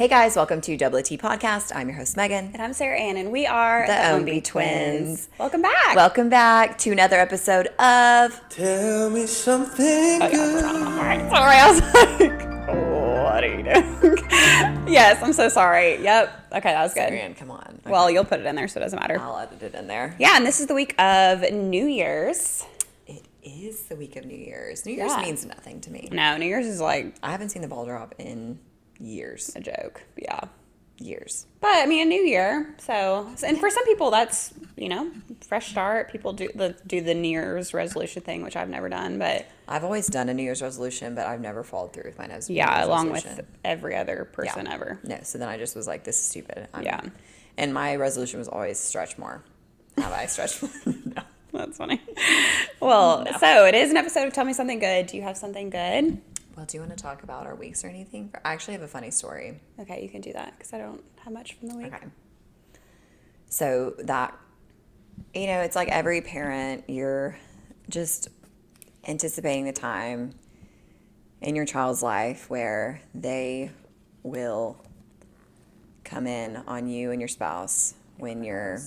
Hey guys, welcome to Double T Podcast. I'm your host, Megan. And I'm Sarah Ann, and we are the Ownby Twins. Welcome back. Welcome back to another episode of Tell me something good. Sorry, I was like, what are you doing? Yes, I'm so sorry. Yep. Okay, that was good. Sarah Ann, come on. Okay. Well, you'll put it in there, so it doesn't matter. I'll edit it in there. Yeah, and this is the week of New Year's. It is the week of New Year's. New Year's means nothing to me. No, New Year's is like I haven't seen the ball drop in years. a joke. Yeah. Years. But I mean, a new year. So, and for some people, that's, fresh start. People do the New Year's resolution thing, which I've never done. But I've always done a New Year's resolution, but I've never followed through with my New Year's along resolution. with every other person ever. No, so then I just was like, this is stupid. Yeah. And my resolution was always stretch more. Have I stretched more? No. That's funny. Well, so it is an episode of Tell Me Something Good. Do you have something good? Well, do you want to talk about our weeks or anything? I actually have a funny story. Okay, you can do that because I don't have much from the week. Okay. So that, it's like every parent, you're just anticipating the time in your child's life where they will come in on you and your spouse when you're...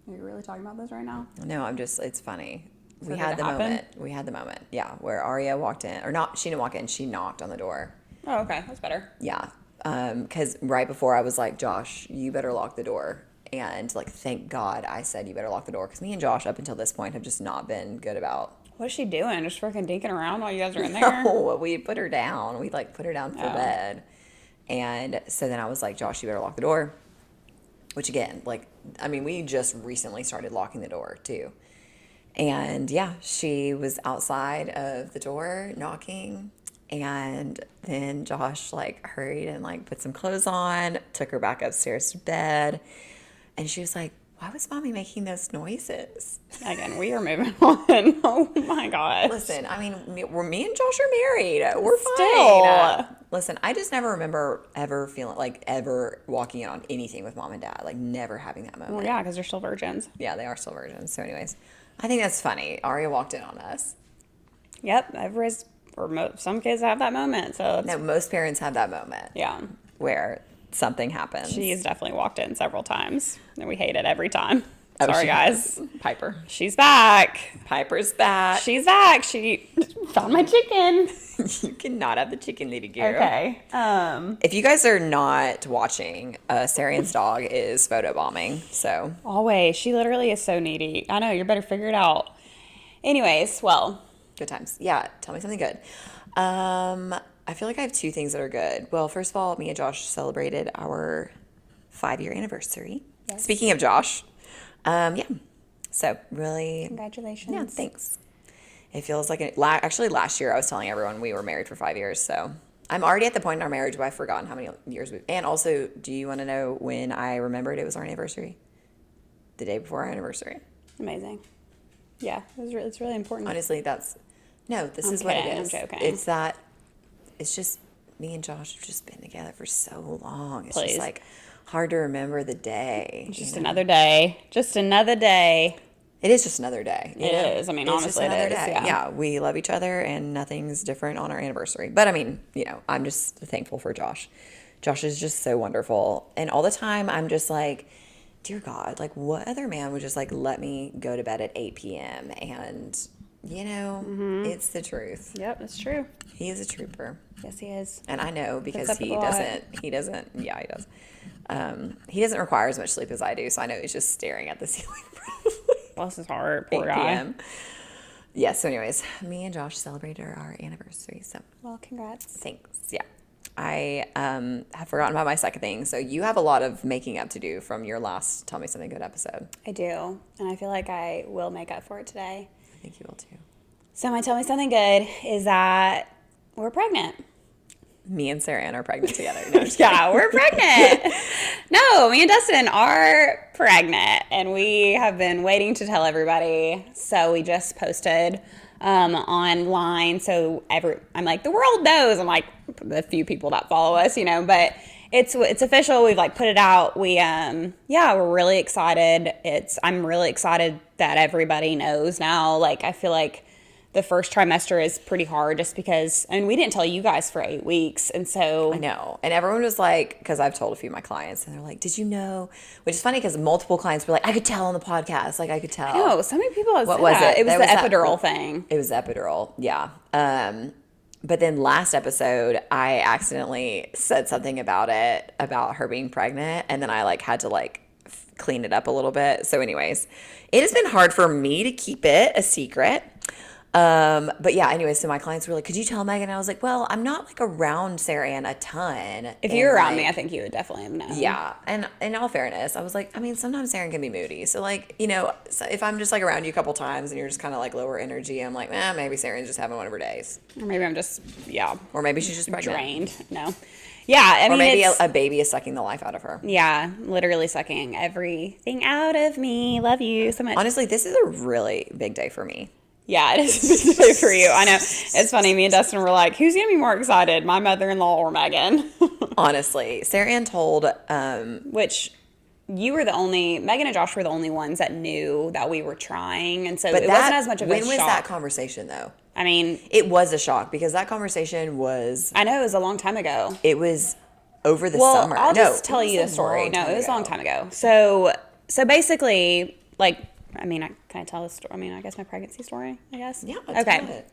Are you really talking about this right now? No, it's funny. So We had the moment. Yeah, where Aria walked in. Or not, she didn't walk in. She knocked on the door. Oh, okay. That's better. Yeah. Because right before I was like, Josh, you better lock the door. And like, thank God I said you better lock the door. Because me and Josh, up until this point, have just not been good about... What is she doing? Just freaking dinking around while you guys are in there? No, we put her down. We put her down for bed. And so then I was like, Josh, you better lock the door. Which again, we just recently started locking the door too. And yeah, she was outside of the door knocking. And then Josh hurried and put some clothes on, took her back upstairs to bed. And she was like, why was mommy making those noises? Again, we are moving on. Oh my God. Listen, me and Josh are married. We're Still. fine. Listen, I just never remember ever feeling ever walking in on anything with mom and dad. Never having that moment. Well, yeah, because they're still virgins. Yeah, they are still virgins. So anyways, I think that's funny. Aria walked in on us. Yep. Some kids have that moment. So No, most parents have that moment. yeah. Where something happens. She's definitely walked in several times. And we hate it every time. Oh, Sorry, she guys. has. Piper. She's back. Piper's back. She's back. She found my chicken. You cannot have the chicken, lady girl. Okay. If you guys are not watching, Sarah Ann's dog is photobombing. So Always. She literally is so needy. I know. You better figure it out. Anyways, well. good times. Yeah, tell me something good. I feel like I have two things that are good. Well, first of all, me and Josh celebrated our 5-year anniversary. Yes. Speaking of Josh, yeah. So really, Congratulations. yeah, thanks. It feels like actually last year I was telling everyone we were married for 5 years. So I'm already at the point in our marriage where I've forgotten how many years we've. And also, do you want to know when I remembered it was our anniversary? The day before our anniversary. Amazing. Yeah, it's really important. Honestly, this I'm is what it kidding, I'm is. joking. It's just me and Josh have just been together for so long. It's Please. just hard to remember the day. Just another day. Just another day. It is just another day. It is. I mean, It's honestly, just it another is. day. Yeah. We love each other and nothing's different on our anniversary. But I'm just thankful for Josh. Josh is just so wonderful. And all the time I'm just like, dear God, what other man would just let me go to bed at 8 p.m. and it's the truth. Yep, that's true. He is a trooper. Yes, he is. And I know because up he a lot. doesn't, yeah, he does. He doesn't require as much sleep as I do. So I know he's just staring at the ceiling probably. Bless his heart. 8 Poor guy. p.m. Yeah, so anyways, me and Josh celebrated our anniversary. So Well, congrats. thanks. Yeah. I have forgotten about my second thing. So you have a lot of making up to do from your last Tell Me Something Good episode. I do. And I feel like I will make up for it today. I think you will too. So my Tell Me Something Good is that we're pregnant. Me and Sarah Ann are pregnant together. No, just Yeah, we're pregnant. No, me and Dustin are pregnant, and we have been waiting to tell everybody. So we just posted online. So I'm like, the world knows. I'm like, the few people that follow us, but it's official. We've put it out. We're really excited. I'm really excited that everybody knows now. I feel like the first trimester is pretty hard just because, and we didn't tell you guys for 8 weeks. And so I know. And everyone was like, because I've told a few of my clients, and they're like, did you know? Which is funny because multiple clients were like, I could tell on the podcast. Like, I could tell. no, so many people have What said was that. it? It was There the was that- epidural thing. It was the epidural. Yeah. But then last episode, I accidentally said something about it, about her being pregnant. And then I like had to like clean it up a little bit. So anyways, it has been hard for me to keep it a secret. But yeah, anyway, so my clients were like, could you tell Megan? And I was like, well, I'm not like around Sarah Ann a ton. If And, you were around like, me, I think you would definitely have known. yeah. And in all fairness, I was like, I mean, sometimes Sarah can be moody. So like, you know, so if I'm just like around you a couple times and you're just kind of like lower energy, I'm like, maybe Sarah's just having one of her days. Or maybe I'm just, Or maybe she's just pregnant. drained. No. Yeah, I Or mean, maybe it's, a baby is sucking the life out of her. yeah, literally sucking everything out of me. Love you so much. Honestly, this is a really big day for me. Yeah, it is a big day for you. I know. It's funny. Me and Dustin were like, who's going to be more excited, my mother-in-law or Megan? Honestly, Sarah Ann told, Which you were Megan and Josh were the only ones that knew that we were trying. And so but it that, wasn't as much of a when shock. was that conversation though? I mean, It was a shock because that conversation was, I know it was a long time ago. it was over the Well, summer. I'll No, just tell it was you a the story. long No, time it was a long ago. time ago. So basically, like, I mean, can I tell the story? I mean, I guess my pregnancy story, I guess. Yeah. Let's Okay. do it.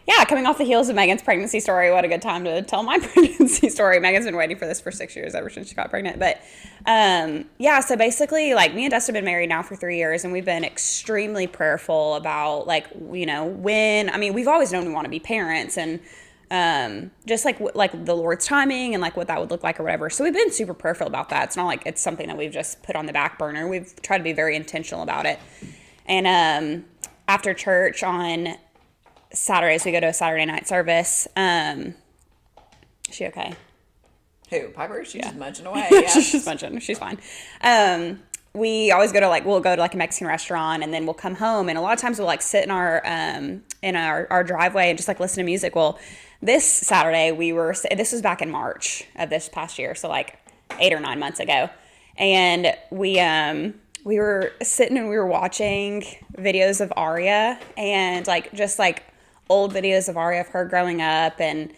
Yeah, coming off the heels of Megan's pregnancy story, what a good time to tell my pregnancy story. Megan's been waiting for this for 6 years, ever since she got pregnant. But yeah, so basically, like, me and Dustin have been married now for 3 years, and we've been extremely prayerful about, like, you know, we've always known we want to be parents, and just like the Lord's timing and like what that would look like or whatever. So we've been super prayerful about that. It's not like it's something that we've just put on the back burner. We've tried to be very intentional about it. And after church on Saturdays, we go to a Saturday night service. Is she okay? Who? Piper? She's just munching away. Yeah. She's mentioned. She's fine. We always go to we'll go to like a Mexican restaurant, and then we'll come home, and a lot of times we'll like sit in our driveway and just like listen to music. Well, this Saturday this was back in March of this past year, so like 8 or 9 months ago, and we were sitting and we were watching videos of Aria, and like just like old videos of Aria of her growing up, and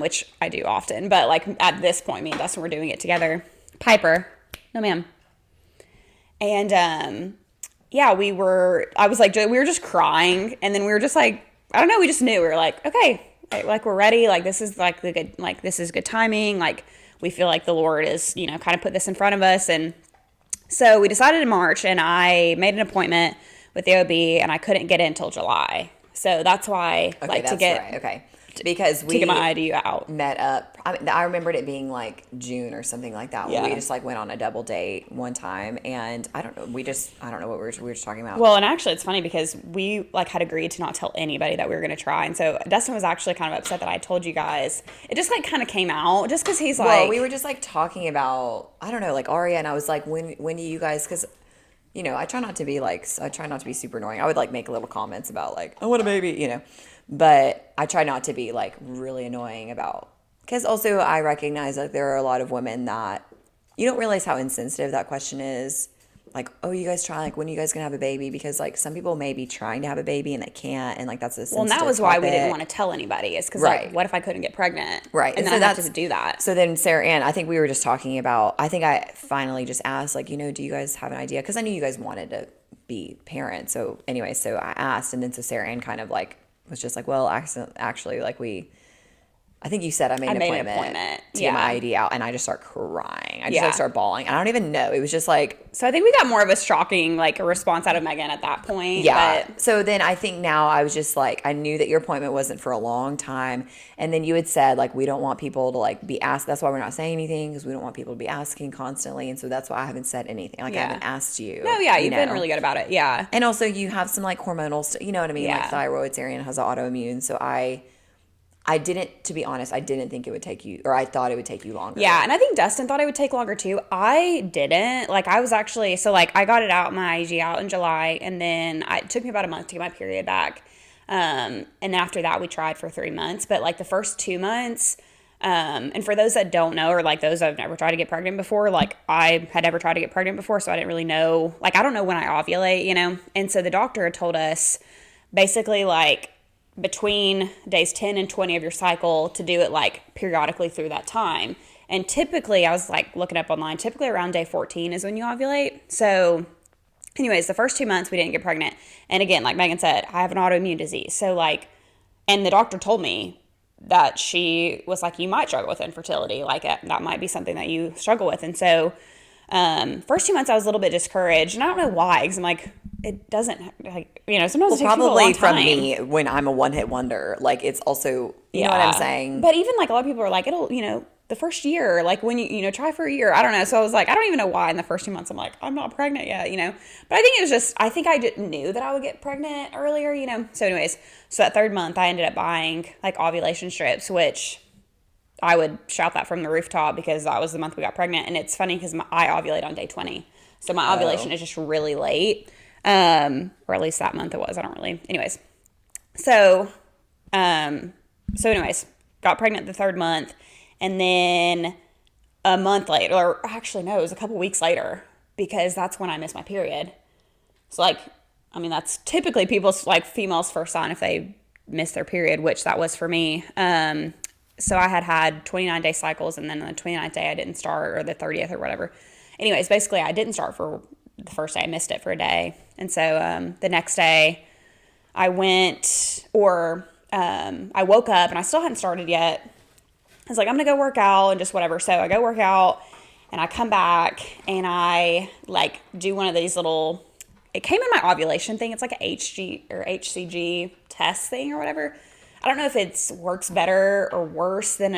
which I do often, but like at this point, me and Dustin were doing it together. Piper, no ma'am. And yeah, we were just crying, and then we were just like, I don't know, we just knew. We were like, okay, like we're ready. Like this is like this is good timing. Like we feel like the Lord is, you know, kind of put this in front of us. And so we decided in March, and I made an appointment with the OB, and I couldn't get in until July. So that's why, Okay, that's right. Okay. Because to we get my IDU out. met up. I remembered it being like June or something like that. Yeah. We just like went on a double date one time, and I don't know. I don't know what we were just talking about. Well, and actually, it's funny because we like had agreed to not tell anybody that we were going to try, and so Dustin was actually kind of upset that I told you guys. It just like kind of came out just because he's like, well, we were just like talking about, I don't know, like Aria, and I was like, when do you guys? Because you know, I try not to be super annoying. I would like make little comments about like, I want a baby, you know, but I try not to be like really annoying about, because also I recognize that there are a lot of women that you don't realize how insensitive that question is. Like, oh, you guys try, like, when are you guys gonna have a baby? Because like some people may be trying to have a baby and they can't, and like that's a sensitive well, and that was why we didn't topic. want to tell anybody. Is because Right. like, what if I couldn't get pregnant? Right. and And then so I have that's- to do that. So then Sarah Ann, I think we were just talking about, I think I finally just asked, like, you know, do you guys have an idea? Because I knew you guys wanted to be parents. So anyway, so I asked, and then so Sarah Ann kind of like was just like, well, actually, like I think you said I made an appointment to get my yeah. ID out, and I just start crying. I just Yeah. like start bawling. I don't even know. It was just like, So I think we got more of a shocking like response out of Megan at that point. yeah. But So then I think now I was just like, I knew that your appointment wasn't for a long time. And then you had said, like, we don't want people to like be asked. That's why we're not saying anything, because we don't want people to be asking constantly. And so that's why I haven't said anything. Like, I Yeah. haven't asked you. no, yeah, you you've been know. really good about it. Yeah. And also you have some like hormonal stuff, you know what I mean? Yeah. Like thyroid, Sarah Ann has autoimmune. So I didn't, to be honest, I didn't think it would take you, or I thought it would take you longer. Yeah, and I think Dustin thought it would take longer too. I didn't. Like, I was actually, so like, I got it out, my IG out in July, and then it took me about a month to get my period back. And then after that, we tried for 3 months. But like the first 2 months, and for those that don't know, or like those that have never tried to get pregnant before, like I had never tried to get pregnant before, so I didn't really know, like, I don't know when I ovulate, you know? And so the doctor had told us, basically like between days 10 and 20 of your cycle to do it like periodically through that time. And typically, I was like looking up online, typically around day 14 is when you ovulate. So anyways, the first 2 months we didn't get pregnant. And again, like Megan said, I have an autoimmune disease. So like, and the doctor told me that she was like, you might struggle with infertility. Like that might be something that you struggle with. And so first 2 months I was a little bit discouraged, and I don't know why, because I'm like, it doesn't, like, you know, sometimes it takes people a long Probably from time. me when I'm a one-hit wonder. Like, it's also, you know what I'm saying? But even like a lot of people are like, it'll, you know, the first year, like when you know, try for a year. I don't know. So I was like, I don't even know why in the first 2 months I'm like, I'm not pregnant yet, you know. But I think it was just, I think I didn't knew that I would get pregnant earlier, you know. So anyways, so that 3rd month I ended up buying like ovulation strips, which I would shout that from the rooftop because that was the month we got pregnant. And it's funny because I ovulate on day 20. So my ovulation is just really late. Or at least that month it was. I don't really. Anyways. So anyways, got pregnant the 3rd month. And then a month later, or actually no, it was a couple weeks later, because that's when I missed my period. So like, I mean, that's typically people's, like, females' first sign if they miss their period, which that was for me. So I had 29-day cycles, and then on the 29th day I didn't start, or the 30th or whatever. Anyways, basically I didn't start for the first day. I missed it for a day. And so the next day I went, I woke up and I still hadn't started yet. I was like, I'm going to go work out and just whatever. So I go work out and I come back and I like do one of these little, it came in my ovulation thing. It's like a HCG test thing or whatever. I don't know if it works better or worse than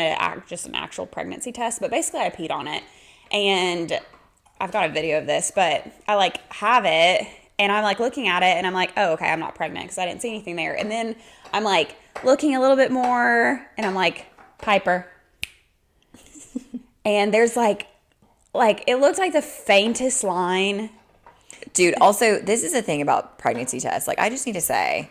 just an actual pregnancy test, but basically I peed on it. And I've got a video of this, but I like have it and I'm like looking at it and I'm like, oh, okay, I'm not pregnant because I didn't see anything there. And then I'm like looking a little bit more and I'm like, Piper. And there's like it looked like the faintest line. Dude, also, this is the thing about pregnancy tests. Like, I just need to say,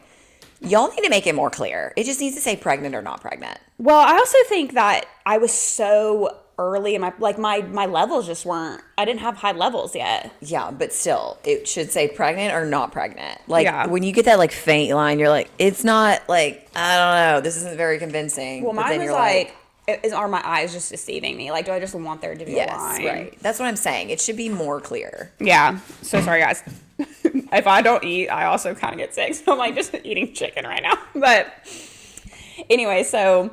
y'all need to make it more clear. It just needs to say pregnant or not pregnant. Well, I also think that I was so early in my levels just weren't, I didn't have high levels yet. Yeah, but still, it should say pregnant or not pregnant. Like, Yeah. when you get that, like, faint line, you're like, it's not, like, I don't know, this isn't very convincing. Well, But mine then was you're like, are my eyes just deceiving me? Like, do I just want there to be a yes, line? right. That's what I'm saying. It should be more clear. Yeah. So sorry, guys. If I don't eat, I also kind of get sick. So I'm like just eating chicken right now. But anyway, so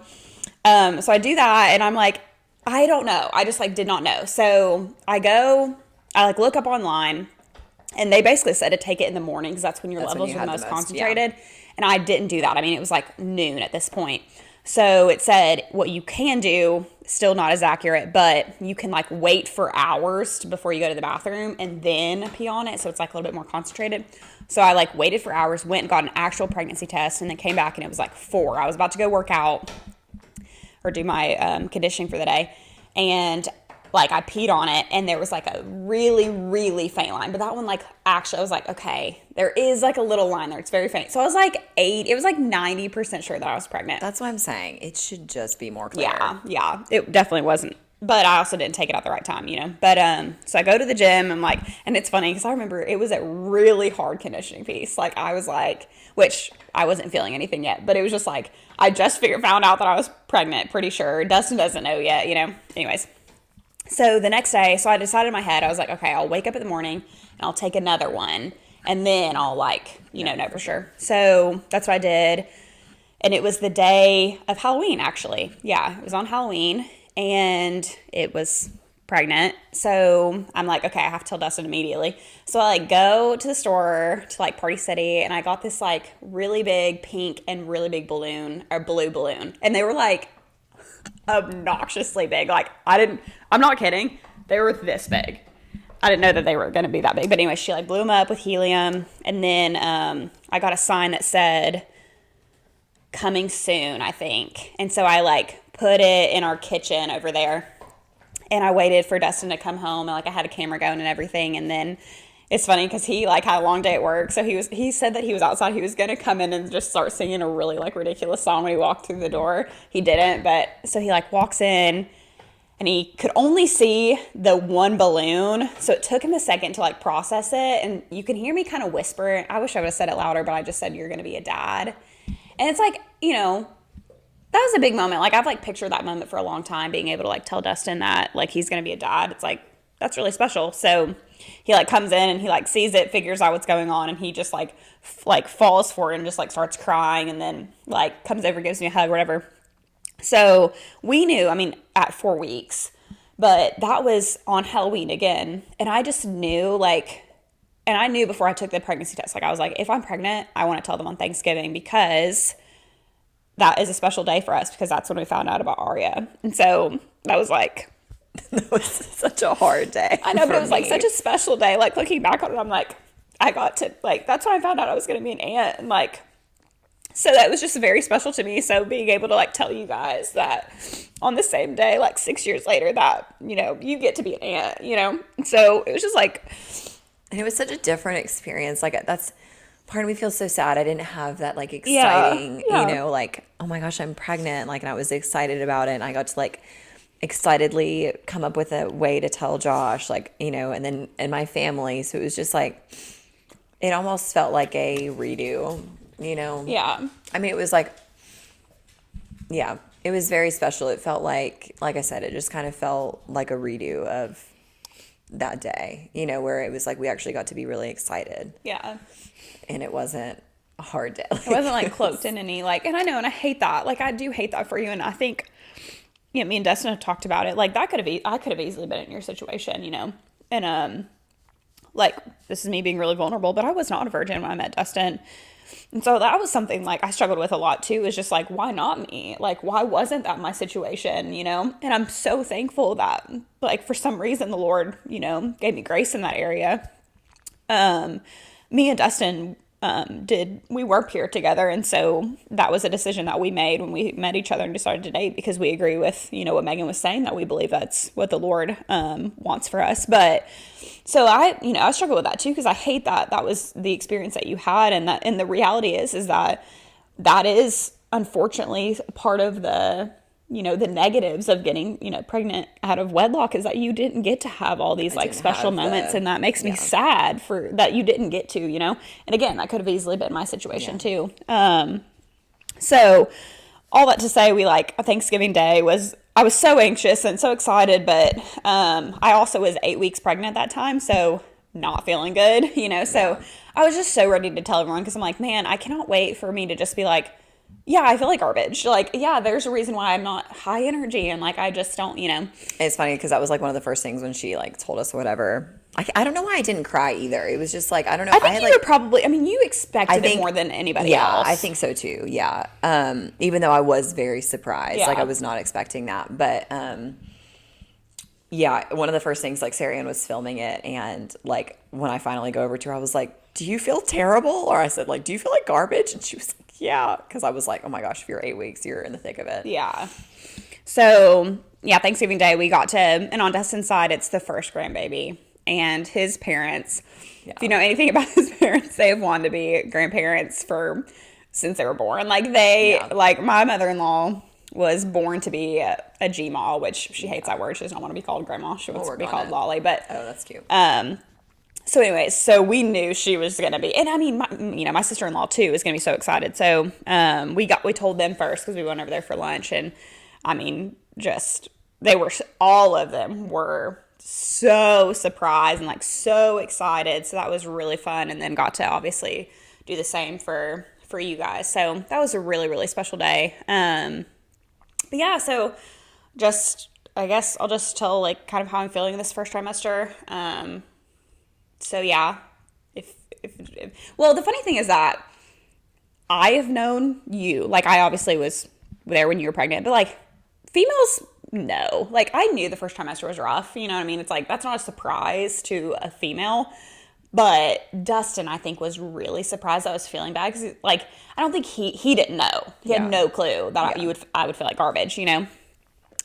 I do that and I'm like, I don't know. I just like did not know. So I like look up online and they basically said to take it in the morning because that's when your That's when levels you are the have most the most, concentrated. And I didn't do that. I mean, it was like noon at this point. So it said what you can do, still not as accurate, but you can like wait for hours before you go to the bathroom and then pee on it. So it's like a little bit more concentrated. So I like waited for hours, went and got an actual pregnancy test and then came back and it was like 4. I was about to go work out or do my conditioning for the day. And like I peed on it and there was like a really, really faint line. But that one like actually I was like, okay, there is like a little line there. It's very faint. So I was like 90% sure that I was pregnant. That's what I'm saying. It should just be more clear. Yeah. It definitely wasn't. But I also didn't take it at the right time, you know. But so I go to the gym. I'm like, and it's funny because I remember it was a really hard conditioning piece. Like I was like, which I wasn't feeling anything yet, but it was just like I just found out that I was pregnant. Pretty sure Dustin doesn't know yet, you know. Anyways, so the next day, so I decided in my head, I was like, okay, I'll wake up in the morning and I'll take another one, and then I'll like, know for sure. So that's what I did, and it was the day of Halloween, actually. Yeah, it was on Halloween. And it was pregnant. So I'm like, okay, I have to tell Dustin immediately. So I like go to the store to like Party City and I got this like really big pink and really big balloon or blue balloon. And they were like obnoxiously big. Like I'm not kidding. They were this big. I didn't know that they were going to be that big. But anyway, she like blew them up with helium. And then I got a sign that said coming soon, I think. And so I like put it in our kitchen over there and I waited for Dustin to come home and like I had a camera going and everything. And then it's funny because he like had a long day at work, so he said that he was outside, he was gonna come in and just start singing a really like ridiculous song when he walked through the door. He didn't, but so he like walks in and he could only see the one balloon. So it took him a second to like process it. And you can hear me kind of whisper. I wish I would have said it louder, but I just said, "You're going to be a dad." And it's like, that was a big moment. Like, I've like pictured that moment for a long time, being able to like tell Dustin that like he's going to be a dad. It's like, that's really special. So he like comes in and he like sees it, figures out what's going on, and he just like falls for it and just like starts crying, and then like comes over, gives me a hug, whatever. So we knew, at 4 weeks, but that was on Halloween again. And I just knew and I knew before I took the pregnancy test, I was like, if I'm pregnant, I want to tell them on Thanksgiving, because that is a special day for us, because that's when we found out about Arya. And so that was like, That was such a hard day. I know, but it was like me. such a special day. Like, looking back on it, I'm like, I got to, that's when I found out I was going to be an aunt. And so that was just very special to me. So being able to tell you guys that on the same day, 6 years later, that, you get to be an aunt, So it was just and it was such a different experience. That's part of me feels so sad I didn't have that exciting, yeah. Oh my gosh, I'm pregnant. And I was excited about it. And I got to excitedly come up with a way to tell Josh, and my family. So it was just it almost felt like a redo, Yeah. It was it was very special. It felt like I said, it just kind of felt like a redo of that day, where it was we actually got to be really excited. Yeah. And it wasn't a hard day. It wasn't cloaked in any and I know, and I hate that. I do hate that for you. And I think, me and Dustin have talked about it. I could have easily been in your situation, and this is me being really vulnerable, but I was not a virgin when I met Dustin. And so that was something I struggled with a lot too, is just why not me? Why wasn't that my situation, And I'm so thankful that for some reason the Lord, gave me grace in that area. Me and Dustin we were pure together, and so that was a decision that we made when we met each other and decided to date, because we agree with what Megan was saying, that we believe that's what the Lord wants for us. But so I struggle with that too, because I hate that was the experience that you had, and the reality is that is unfortunately part of the the negatives of getting pregnant out of wedlock, is that you didn't get to have all these special moments, and that makes me sad for that you didn't get to, and again, that could have easily been my situation too. So all that to say, we Thanksgiving Day I was so anxious and so excited, but I also was 8 weeks pregnant at that time, so not feeling good, so I was just so ready to tell everyone, because I'm like, man, I cannot wait for me to just be yeah, I feel like garbage. There's a reason why I'm not high energy, and I just don't, It's funny because that was one of the first things when she told us whatever. I don't know why I didn't cry either. It was just I don't know. I think you were probably, you expected it more than anybody else. Yeah, I think so too. Yeah. Even though I was very surprised, Yeah. I was not expecting that, but yeah, one of the first things Sarah Ann was filming it, and when I finally go over to her, I was like, "Do you feel terrible?" Or I said "Do you feel like garbage?" And she was like, "Yeah," because I was "Oh my gosh, if you're 8 weeks, you're in the thick of it." Yeah. So yeah, Thanksgiving Day we got to, and on Dustin's side, it's the first grandbaby, and his parents. Yeah. If you know anything about his parents, they have wanted to be grandparents since they were born. My mother-in-law was born to be a Gmaw, which she hates that word. She does not want to be called grandma. She wants to be called Lolly. But oh, that's cute. So anyways, so we knew she was going to be, and my sister-in-law too is going to be so excited. So, we told them first, because we went over there for lunch, and all of them were so surprised and so excited. So that was really fun. And then got to obviously do the same for you guys. So that was a really, really special day. But yeah, so I guess I'll just tell kind of how I'm feeling this first trimester. So yeah, well, the funny thing is that I have known you, I obviously was there when you were pregnant, but females, no, I knew the first trimester was rough, you know what I mean? It's that's not a surprise to a female, but Dustin, I think, was really surprised that I was feeling bad, because I don't think he didn't know. He had no clue that I would feel like garbage,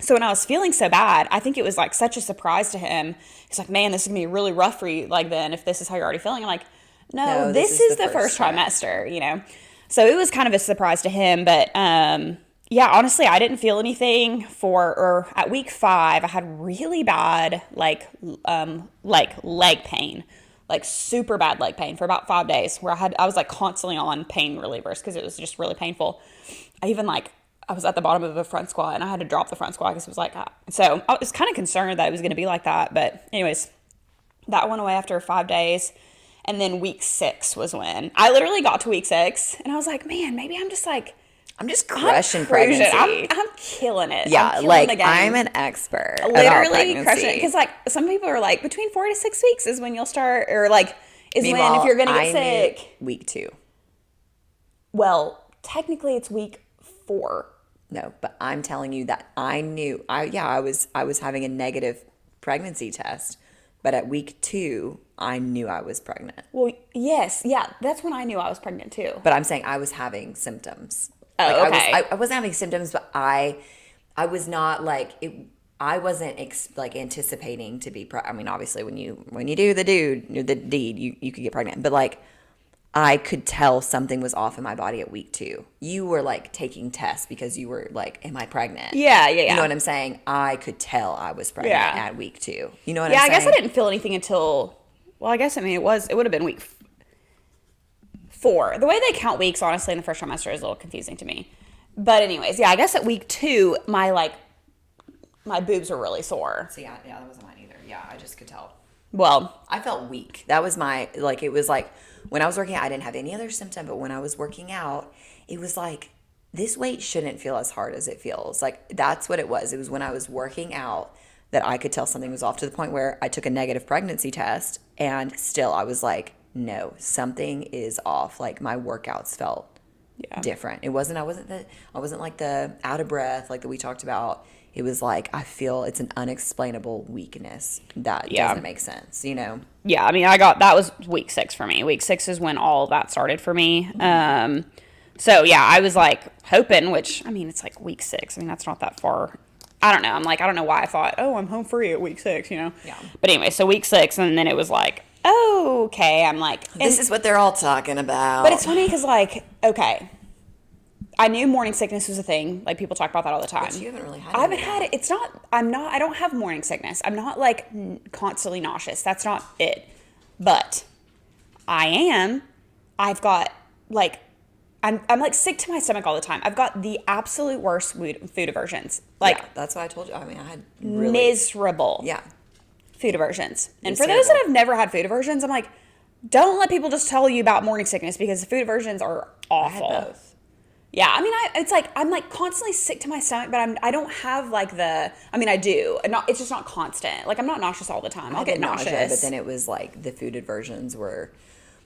So when I was feeling so bad, I think it was such a surprise to him. He's like, "Man, this is gonna be really rough for you. Then if this is how you're already feeling," I'm like, "No, this is the first trimester." So it was kind of a surprise to him, but yeah, honestly, I didn't feel anything or at week 5, I had really bad, like leg pain, like super bad leg pain for about 5 days where I was like constantly on pain relievers because it was just really painful. I was at the bottom of the front squat and I had to drop the front squat because it was like that. So I was kind of concerned that it was going to be like that. But anyways, that went away after 5 days. And then week 6 was when I literally got to week 6 and I was like, man, maybe I'm just like, I'm just crushing I'm cruising. pregnancy. I'm killing it. Yeah, I'm killing like the game. I'm an expert. About Literally pregnancy. crushing it. Because like some people are like between 4 to 6 weeks is when you'll start, or like is Meanwhile, when if you're gonna I get sick. knew week 2. Well, technically it's week 4. No, but I'm telling you that I knew. I was having a negative pregnancy test, but at week 2, I knew I was pregnant. Well, yes, yeah, that's when I knew I was pregnant too. But I'm saying I was having symptoms. Oh, okay. I wasn't having symptoms, but I was not like it. I wasn't anticipating to be. I mean, obviously, when you do the deed, you could get pregnant. But like, I could tell something was off in my body at week 2. You were like taking tests because you were like, "Am I pregnant?" Yeah. You know what I'm saying? I could tell I was pregnant at week 2. You know what I'm Yeah, saying? I guess I didn't feel anything until. Well, I guess it would have been week 4. The way they count weeks, honestly, in the first trimester is a little confusing to me. But anyways, yeah, I guess at week 2, my boobs were really sore. So yeah, that wasn't mine either. Yeah, I just could tell. Well, I felt weak. That was my, like, it was like when I was working out, I didn't have any other symptom, but when I was working out, it was like, this weight shouldn't feel as hard as it feels. Like, that's what it was. It was when I was working out that I could tell something was off, to the point where I took a negative pregnancy test and still I was like, no, something is off. Like, my workouts felt different. I wasn't like the out of breath like that we talked about. It was like, I feel it's an unexplainable weakness that doesn't make sense, you know? yeah, I mean, that was week 6 for me. Week 6 is when all of that started for me. So yeah, I was like hoping, which, I mean, it's like week 6. I mean, that's not that far. I don't know. I'm like, I don't know why I thought, oh, I'm home free at week 6, you know? Yeah. But anyway, so week 6, and then it was like, oh, okay. I'm like, This is what they're all talking about. but it's funny because, like, okay, I knew morning sickness was a thing. Like, people talk about that all the time. But you haven't really had I haven't any of had that. it. I don't have morning sickness. I'm not, like, constantly nauseous. That's not it. But I've got, like, I'm like sick to my stomach all the time. I've got the absolute worst food aversions. Like, Yeah, that's what I told you. I mean, I had really miserable Yeah. food aversions. And It's for those that terrible. have never had food aversions, I'm like, don't let people just tell you about morning sickness, because the food aversions are I had awful. both. Yeah, I mean, it's like I'm like constantly sick to my stomach, but I don't have like the. I mean, I do. It's just not constant. Like, I'm not nauseous all the time. I'll I get get nauseous. nausea, but then it was like the food aversions were.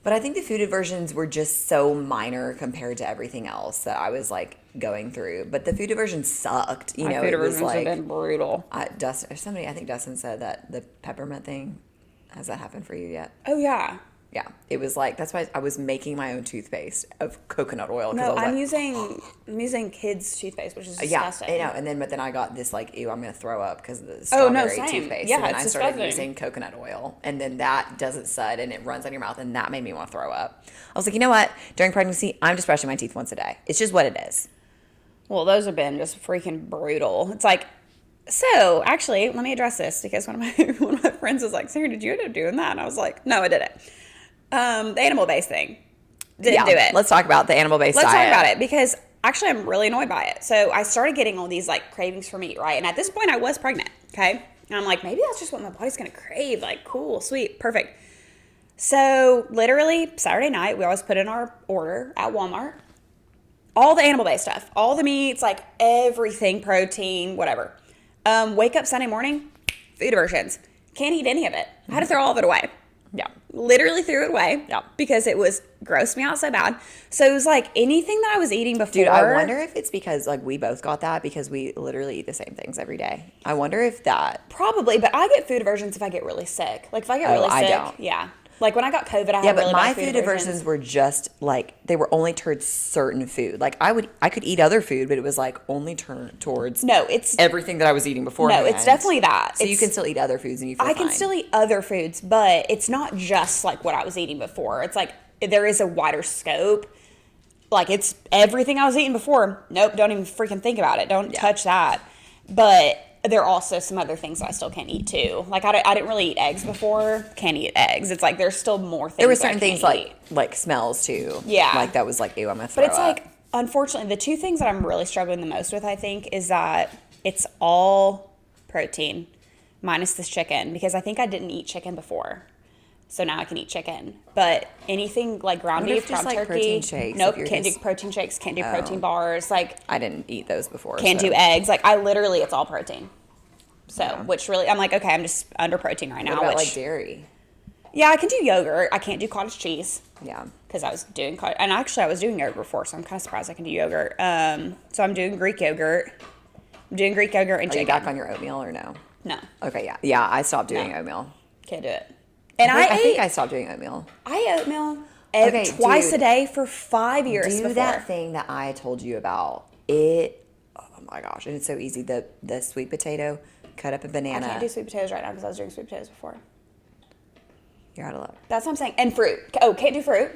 But I think the food aversions were just so minor compared to everything else that I was like going through. But the food aversions sucked. You My know, food it was aversions like have been brutal. I think Dustin said that the peppermint thing. Has that happened for you yet? Oh yeah. Yeah, it was like, that's why I was making my own toothpaste of coconut oil. 'Cause I No, was I'm like, using kids' toothpaste, which is yeah, disgusting. I know. And then I got this like, ew, I'm gonna throw up because of the Oh, no, strawberry same. toothpaste. Yeah, and then it's I started disgusting. using coconut oil, and then that doesn't sud and it runs on your mouth, and that made me want to throw up. I was like, you know what? During pregnancy, I'm just brushing my teeth once a day. It's just what it is. Well, those have been just freaking brutal. It's like, so actually, let me address this, because one of my friends was like, Sarah, did you end up doing that? And I was like, no, I didn't. The animal-based thing. Didn't do it. Let's talk about the animal-based Let's diet. talk about it, because actually I'm really annoyed by it. So I started getting all these like cravings for meat, right? And at this point I was pregnant, okay? And I'm like, maybe that's just what my body's gonna crave. Like, cool, sweet, perfect. So literally Saturday night, we always put in our order at Walmart. All the animal-based stuff, all the meats, like everything, protein, whatever. Wake up Sunday morning, food aversions. Can't eat any of it. I had to throw all of it away. Yeah. Literally threw it away. Yeah. Because it was grossed me out so bad. So it was like anything that I was eating before. Dude, I wonder if it's because like we both got that because we literally eat the same things every day. I wonder if that. Probably, but I get food aversions if I get really sick. Like if I get really sick. I don't. Yeah. Like when I got COVID, I had Yeah, but really my bad food aversions were just like they were only towards certain food. Like I could eat other food, but it was like only turned towards No, it's everything that I was eating before. no, it's definitely that. So you can still eat other foods and you feel I can fine. still eat other foods, but it's not just like what I was eating before. It's like there is a wider scope. like it's everything I was eating before. Nope, don't even freaking think about it. Don't touch that. But there are also some other things I still can't eat too. Like I didn't really eat eggs before. Can't eat eggs. It's like there's still more things. There were I certain can't things eat. like smells too. Yeah. Like that was like, ew, I'm gonna throw But it's up. like, unfortunately, the two things that I'm really struggling the most with, I think, is that it's all protein minus this chicken, because I think I didn't eat chicken before. So now I can eat chicken. But anything like ground What if beef, just, ground like, turkey. protein shakes, Nope, if you're can't do just- protein shakes, can't do protein bars. Like, I didn't eat those before. can't so. do eggs. Like, I literally, it's all protein. So, Yeah. which really, I'm like, okay, I'm just under protein right now. What about which, like dairy? yeah, I can do yogurt. I can't do cottage cheese. Yeah. Because I was doing, and actually I was doing yogurt before, so I'm kind of surprised I can do yogurt. So I'm doing Greek yogurt. I'm doing Greek yogurt and Are you chicken. back on your oatmeal or no? No, Okay, yeah. Yeah, I stopped doing No. oatmeal. can't do it. And I think I stopped doing oatmeal. I ate oatmeal Okay, twice dude. a day for 5 years Do before. that thing that I told you about. It, oh my gosh, and it's so easy. The sweet potato, cut up a I banana. can't do sweet potatoes right now because I was doing sweet potatoes before. You're out of luck. That's what I'm saying. And fruit. Oh, can't do fruit.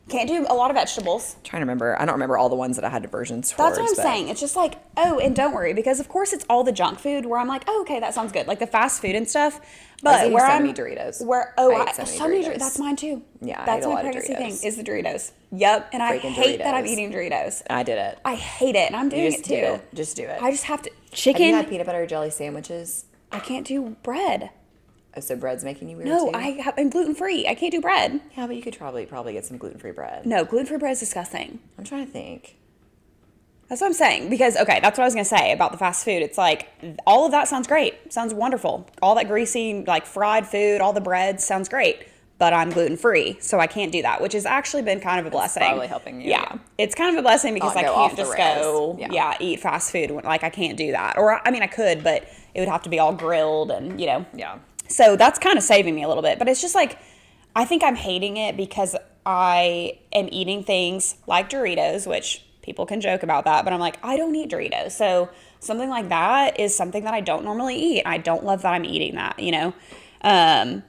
Can't do a lot of vegetables. Trying to remember. I don't remember all the ones that I had diversions for. That's what I'm saying. It's just like, oh, and don't worry, because of course it's all the junk food where I'm like, oh, okay, that sounds good. Like the fast food and stuff. But eating where so I'm many Doritos. Where I ate so many so many Doritos. that's mine too. Yeah, I that's ate a my lot of pregnancy Doritos. thing is the Doritos. Yep, and I Freaking hate that I'm Doritos. eating Doritos. I did it. I hate it, and I'm doing Just it do too. it. Just do it. I just have to Have chicken. you had peanut butter jelly sandwiches? I can't do bread. Oh, so bread's making you weird No, too? I'm gluten free. I can't do bread. Yeah, but you could probably get some gluten-free bread. No, gluten free bread is disgusting. I'm trying to think. That's what I'm saying. Because, okay, that's what I was going to say about the fast food. It's like, all of that sounds great. Sounds wonderful. All that greasy, like fried food, all the bread sounds great. But I'm gluten free, so I can't do that, which has actually been kind of a blessing. probably helping you, yeah. It's kind of a blessing because Not I go can't off the just rails. go, Yeah. eat fast food. Like, I can't do that. Or, I mean, I could, but it would have to be all grilled and, Yeah. So that's kind of saving me a little bit. But it's just like, I think I'm hating it because I am eating things like Doritos, which people can joke about that, but I'm like, I don't eat Doritos. So something like that is something that I don't normally eat. I don't love that I'm eating that,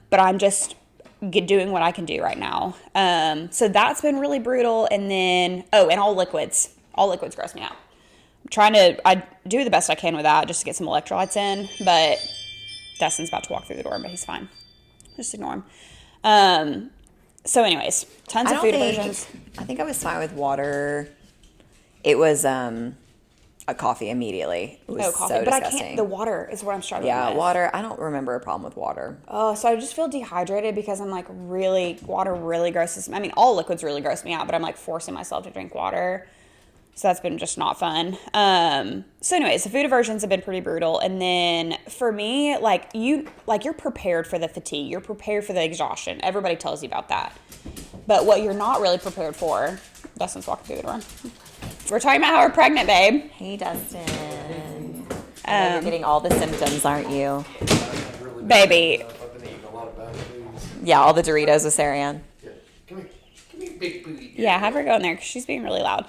but I'm just doing what I can do right now. So that's been really brutal. And then, and all liquids. All liquids gross me out. I do the best I can with that just to get some electrolytes in, but Dustin's about to walk through the door, but he's fine. Just ignore him. So anyways, tons of food aversions. I think I was fine with water. It was a coffee immediately. It was Coffee. so But disgusting. I can't, the water is what I'm struggling yeah, with. water. I don't remember a problem with water. Oh, so I just feel dehydrated because I'm like water really grosses me. I mean, all liquids really gross me out, but I'm like forcing myself to drink water. So that's been just not fun. So anyways, the food aversions have been pretty brutal. And then for me, you're prepared for the fatigue. You're prepared for the exhaustion. Everybody tells you about that. But what you're not really prepared for, Dustin's walking through the door. We're talking about how we're pregnant, babe. Hey, Dustin. You're getting all the symptoms, aren't you? Baby. I've been eating a lot of bad foods. Yeah, all the Doritos with Sarianne. Come here, big booty. Yeah, have her go in there because she's being really loud.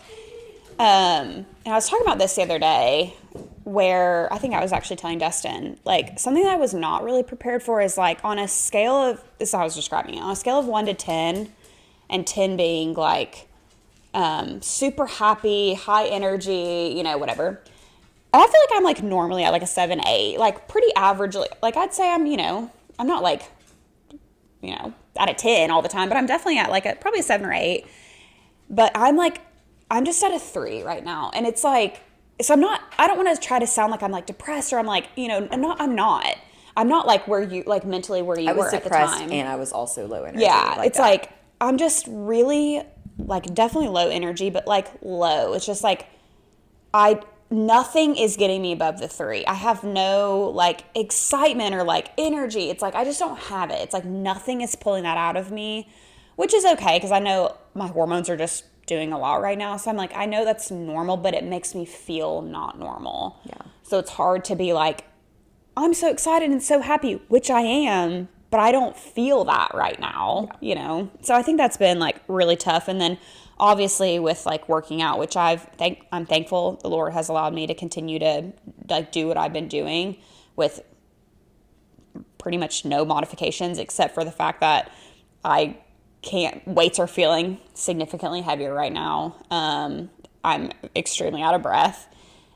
And I was talking about this the other day where I think I was actually telling Dustin, like, something that I was not really prepared for is like on a scale of, this is how I was describing it, on a scale of 1 to 10, and 10 being like super happy, high energy, whatever. I feel like I'm like normally at like a 7, 8, like pretty average. Like I'd say I'm, I'm not like, at a 10 all the time, but I'm definitely at like probably a 7 or 8. But I'm just at a 3 right now. And it's like, so I don't want to try to sound like I'm like depressed or I'm like, I'm not like where you, like mentally where you I were was at the depressed time. and I was also low energy. Yeah, it's that. like I'm just really like definitely low energy, but like low. It's just like nothing is getting me above the 3. I have no like excitement or like energy. It's like I just don't have it. It's like nothing is pulling that out of me, which is okay because I know my hormones are just doing a lot right now. So I'm like, I know that's normal, but it makes me feel not normal. Yeah. So it's hard to be like, I'm so excited and so happy, which I am, but I don't feel that right now, So I think that's been like really tough. And then obviously with like working out, which I'm thankful the Lord has allowed me to continue to like do what I've been doing with pretty much no modifications except for the fact that I can't, weights are feeling significantly heavier right now. I'm extremely out of breath.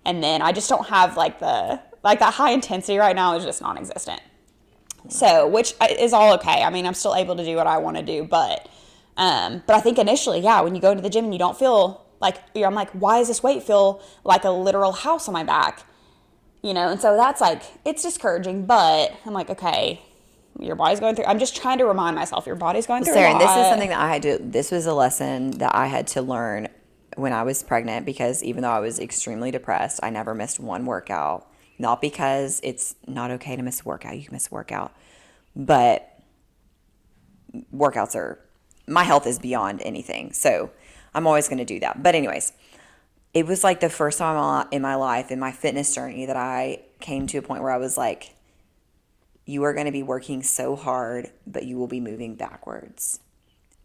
And then I just don't have like that high intensity right now is just non-existent. So, which is all okay. I mean, I'm still able to do what I want to do, but I think initially, yeah, when you go to the gym and you don't feel like, I'm like, why does this weight feel like a literal house on my back? You know, and so that's like, it's discouraging, but I'm like, okay, your body's going through, I'm just trying to remind myself, your body's going through Sarah, a lot. this is something that this was a lesson that I had to learn when I was pregnant, because even though I was extremely depressed, I never missed one workout. Not because it's not okay to miss a workout. You can miss a workout. But my health is beyond anything. So I'm always going to do that. But anyways, it was like the first time in my life, in my fitness journey, that I came to a point where I was like, you are going to be working so hard, but you will be moving backwards.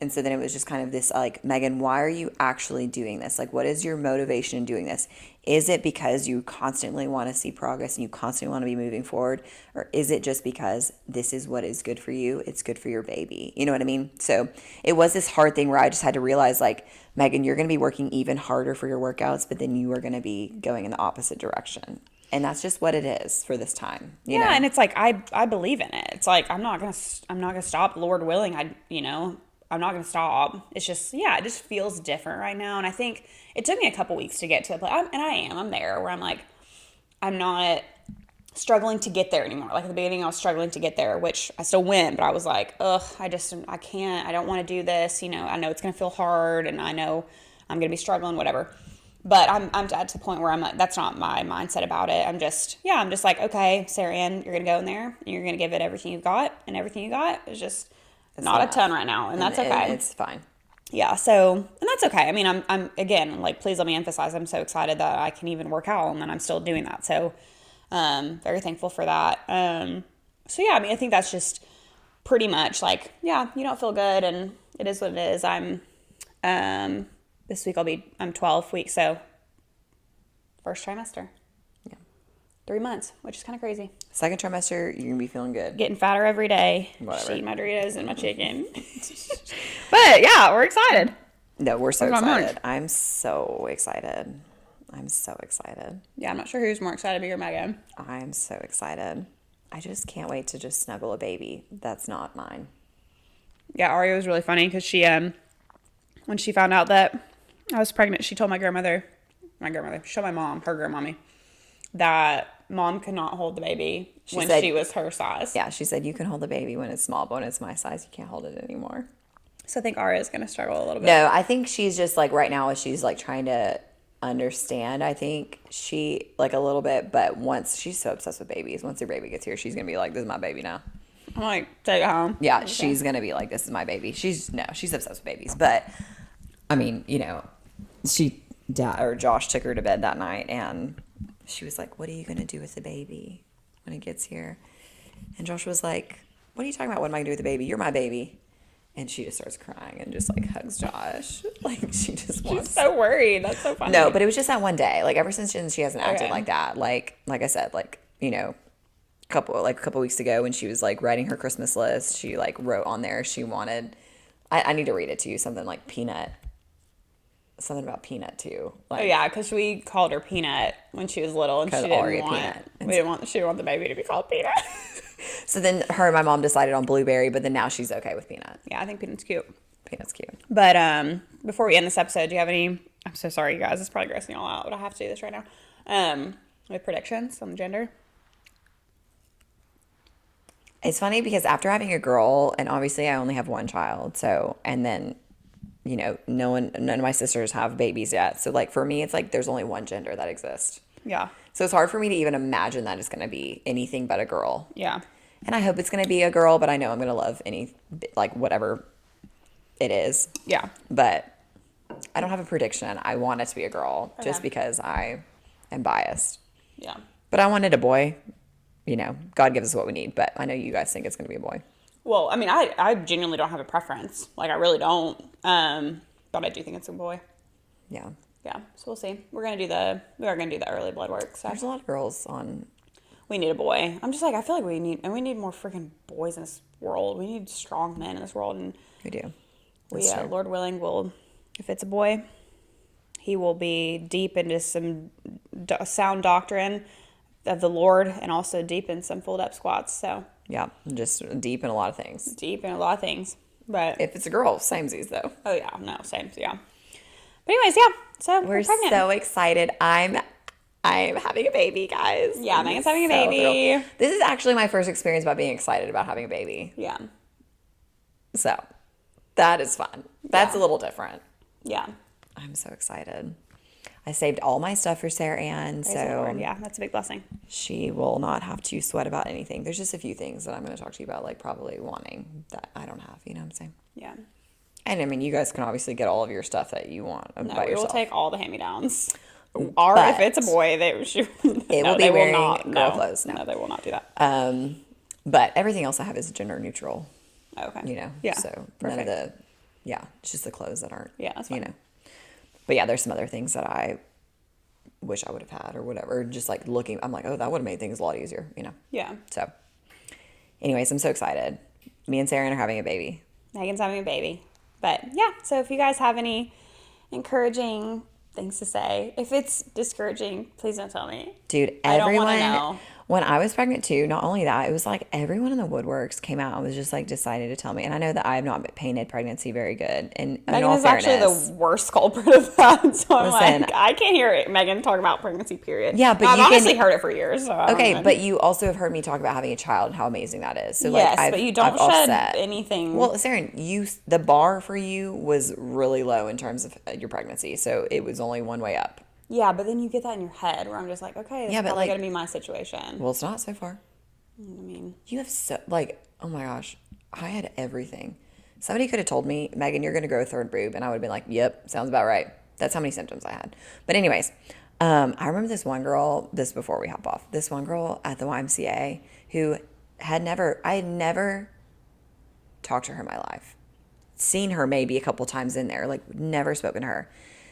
And so then it was just kind of this like, Megan, why are you actually doing this? Like, what is your motivation in doing this? Is it because you constantly want to see progress and you constantly want to be moving forward? Or is it just because this is what is good for you? It's good for your baby. You know what I mean? So it was this hard thing where I just had to realize, like, Megan, you're going to be working even harder for your workouts, but then you are going to be going in the opposite direction. And that's just what it is for this time. You know? And it's like, I believe in it. It's like, I'm not going to stop, Lord willing. I'm not going to stop. It's just, it just feels different right now. And I think it took me a couple weeks to get to the place, I'm there where I'm like, I'm not struggling to get there anymore. Like at the beginning, I was struggling to get there, which I still went, but I was like, I can't, I don't want to do this. You know, I know it's going to feel hard and I know I'm going to be struggling, whatever. But I'm at the point where I'm like, that's not my mindset about it. I'm just like, okay, Sarah Ann, you're going to go in there and you're going to give it everything you've got, and everything you got is just not a ton right now. And that's okay. It's fine. Yeah. So, and that's okay. I mean, I'm again, like, please let me emphasize, I'm so excited that I can even work out and that I'm still doing that. So, very thankful for that. So yeah, I mean, I think that's just pretty much like, yeah, you don't feel good and it is what it is. This week I'm 12 weeks. So first trimester. 3 months, which is kind of crazy. Second trimester, you're going to be feeling good. Getting fatter every day. Whatever. Just eating my Doritos and my chicken. But yeah, we're excited. No, we're so What's going on? excited. I'm so excited. I'm so excited. Yeah, I'm not sure who's more excited, me or Megan. I'm so excited. I just can't wait to just snuggle a baby. That's not mine. Yeah, Aria was really funny because she, when she found out that I was pregnant, she told she told my mom, her grandmommy, that mom could not hold the baby she was her size. Yeah, she said, you can hold the baby when it's small, but when it's my size, you can't hold it anymore. So I think Aria is going to struggle a little bit. No, I think she's just like, right now, she's like trying to understand. I think she, like, a little bit, but once she's so obsessed with babies, once her baby gets here, she's going to be like, this is my baby now. I'm like, take it home. Yeah, okay. She's going to be like, this is my baby. She's obsessed with babies. But, I mean, you know, Josh took her to bed that night and she was like, what are you going to do with the baby when it gets here? And Josh was like, what are you talking about? What am I going to do with the baby? You're my baby. And she just starts crying and just like hugs Josh. Like she's so worried. That's so funny. No, but it was just that one day. Like ever since then, she hasn't acted like that. Like I said, like, you know, a couple weeks ago when she was like writing her Christmas list, she like wrote on there she wanted, I need to read it to you, something like peanut. Something about Peanut too. Like, because we called her Peanut when she was little, and she didn't want the baby to be called Peanut. So then her and my mom decided on Blueberry, but then now she's okay with Peanut. Yeah, I think Peanut's cute. Peanut's cute. But before we end this episode, do you have any? I'm so sorry, you guys. It's probably grossing y'all out, but I have to do this right now. With predictions on the gender. It's funny because after having a girl, and obviously I only have one child, so, and then, you know, none of my sisters have babies yet. So like for me, it's like there's only one gender that exists. Yeah. So it's hard for me to even imagine that it's going to be anything but a girl. Yeah. And I hope it's going to be a girl, but I know I'm going to love whatever it is. Yeah. But I don't have a prediction. I want it to be a girl just because I am biased. Yeah. But I wanted a boy. You know, God gives us what we need, but I know you guys think it's going to be a boy. Well, I mean, I genuinely don't have a preference. Like, I really don't. But I do think it's a boy. Yeah. Yeah. So we'll see. We are gonna do the early blood work. So There's a lot of girls on. We need a boy. I'm just like, I feel like we need more freaking boys in this world. We need strong men in this world. And We do. We, That's true. Lord willing, will, if it's a boy, he will be deep into some sound doctrine of the Lord and also deep in some fold up squats. So Yeah, just deep in a lot of things. deep in a lot of things. But If it's a girl, samesies though. oh yeah, no, same, yeah. But anyways, yeah. So We're pregnant. so excited. I'm having a baby, guys. Yeah, I'm Megan's having a so baby. thrilled. This is actually my first experience about being excited about having a baby. Yeah, So that is fun. That's Yeah. a little different. yeah. I'm so excited. I saved all my stuff for Sarah Ann, Praise the so Lord. Yeah, that's a big blessing. she will not have to sweat about anything. There's just a few things that I'm going to talk to you about, like probably wanting that I don't have. You know what I'm saying? Yeah. And I mean, you guys can obviously get all of your stuff that you want No, by we will yourself. take all the hand-me-downs. Or if it's a boy, they will they be will wearing not. girl No, clothes, no. no, they will not do that. But everything else I have is gender neutral. Okay. You know. Yeah. So none perfect. of the, yeah, it's just the clothes that aren't. Yeah, that's You fine. know. But yeah, there's some other things that I wish I would have had or whatever. Just like looking, I'm like, oh, that would have made things a lot easier. You know. Yeah. So, anyways, I'm so excited. Me and Sarah Ann are having a baby. Megan's having a baby. But yeah, so if you guys have any encouraging things to say, if it's discouraging, please don't tell me. Dude, I don't wanna everyone, know. when I was pregnant too, not only that, it was like everyone in the woodworks came out and was just like decided to tell me. And I know that I have not painted pregnancy very good. And in Megan all is actually fairness, the worst culprit of that. So I'm Listen. like, I can't hear it. Megan talk about pregnancy, period. Yeah, but I've you can- honestly heard it for years. So I don't okay, even- but you also have heard me talk about having a child and how amazing that is. So yes, like, but you don't I've shed offset. anything. Well, Sarah, the bar for you was really low in terms of your pregnancy. So it was only one way up. yeah, but then you get that in your head where I'm just like, okay, this Yeah, is but, probably like- going to be my situation. Well, it's not so far. I mean, You have so, like, oh my gosh, I had everything. Somebody could have told me, Megan, you're going to grow a third boob. And I would have been like, yep, sounds about right. That's how many symptoms I had. But anyways, I remember this one girl, this before we hop off, this one girl at the YMCA who I had never talked to her in my life. Seen her maybe a couple times in there, like never spoken to her.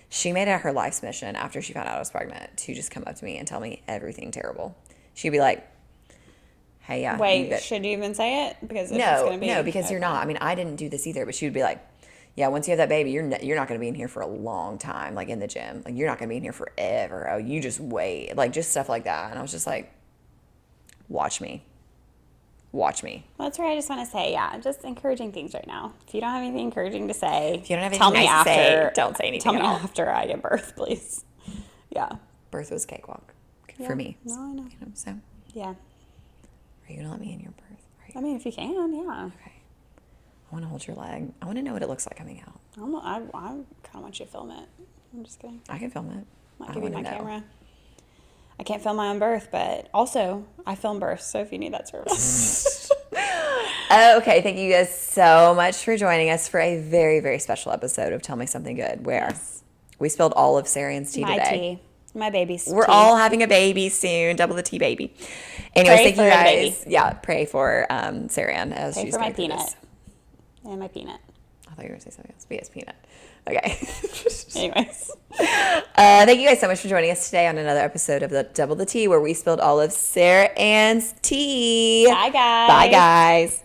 She made it her life's mission after she found out I was pregnant to just come up to me and tell me everything terrible. She'd be like, hey, yeah. wait, should you even say it? Because if it's No, going to be, no, because you're okay. not. I mean, I didn't do this either, but she would be like, yeah, once you have that baby, you're not going to be in here for a long time, like in the gym. Like, you're not going to be in here forever. Oh, you just wait. Like, just stuff like that. And I was just like, watch me. Watch me. Well, that's where I just want to say, yeah, just encouraging things right now. If you don't have anything encouraging to say, If you don't have tell anything me nice to say, after. don't say anything Tell me at all. after I give birth, please. Yeah. Birth was cakewalk Yeah. for me. No, I know. You know, so, are Yeah. you going to let me in your birth? Right? I mean, if you can, yeah. Okay. I want to hold your leg. I want to know what it looks like coming out. I kind of want you to film it. I'm just kidding. I can film it. Might I give you wanna my know. camera. I can't film my own birth, but also I film births, so if you need that service. Okay, thank you guys so much for joining us for a very, very special episode of Tell Me Something Good, where Yes. we spilled all of Sarah Ann's tea My today. tea. My baby's We're tea. all having a baby soon, double the tea baby. Anyways, Pray thank you for the guys. baby. Yeah, pray for Sarah Ann as Pray she's for my going through peanut. this. And my peanut. I thought you were going to say something else, but yes, peanut. Okay. Anyways. Thank you guys so much for joining us today on another episode of the Double the Tea, where we spilled all of Sarah Ann's tea. Bye, guys. Bye, guys.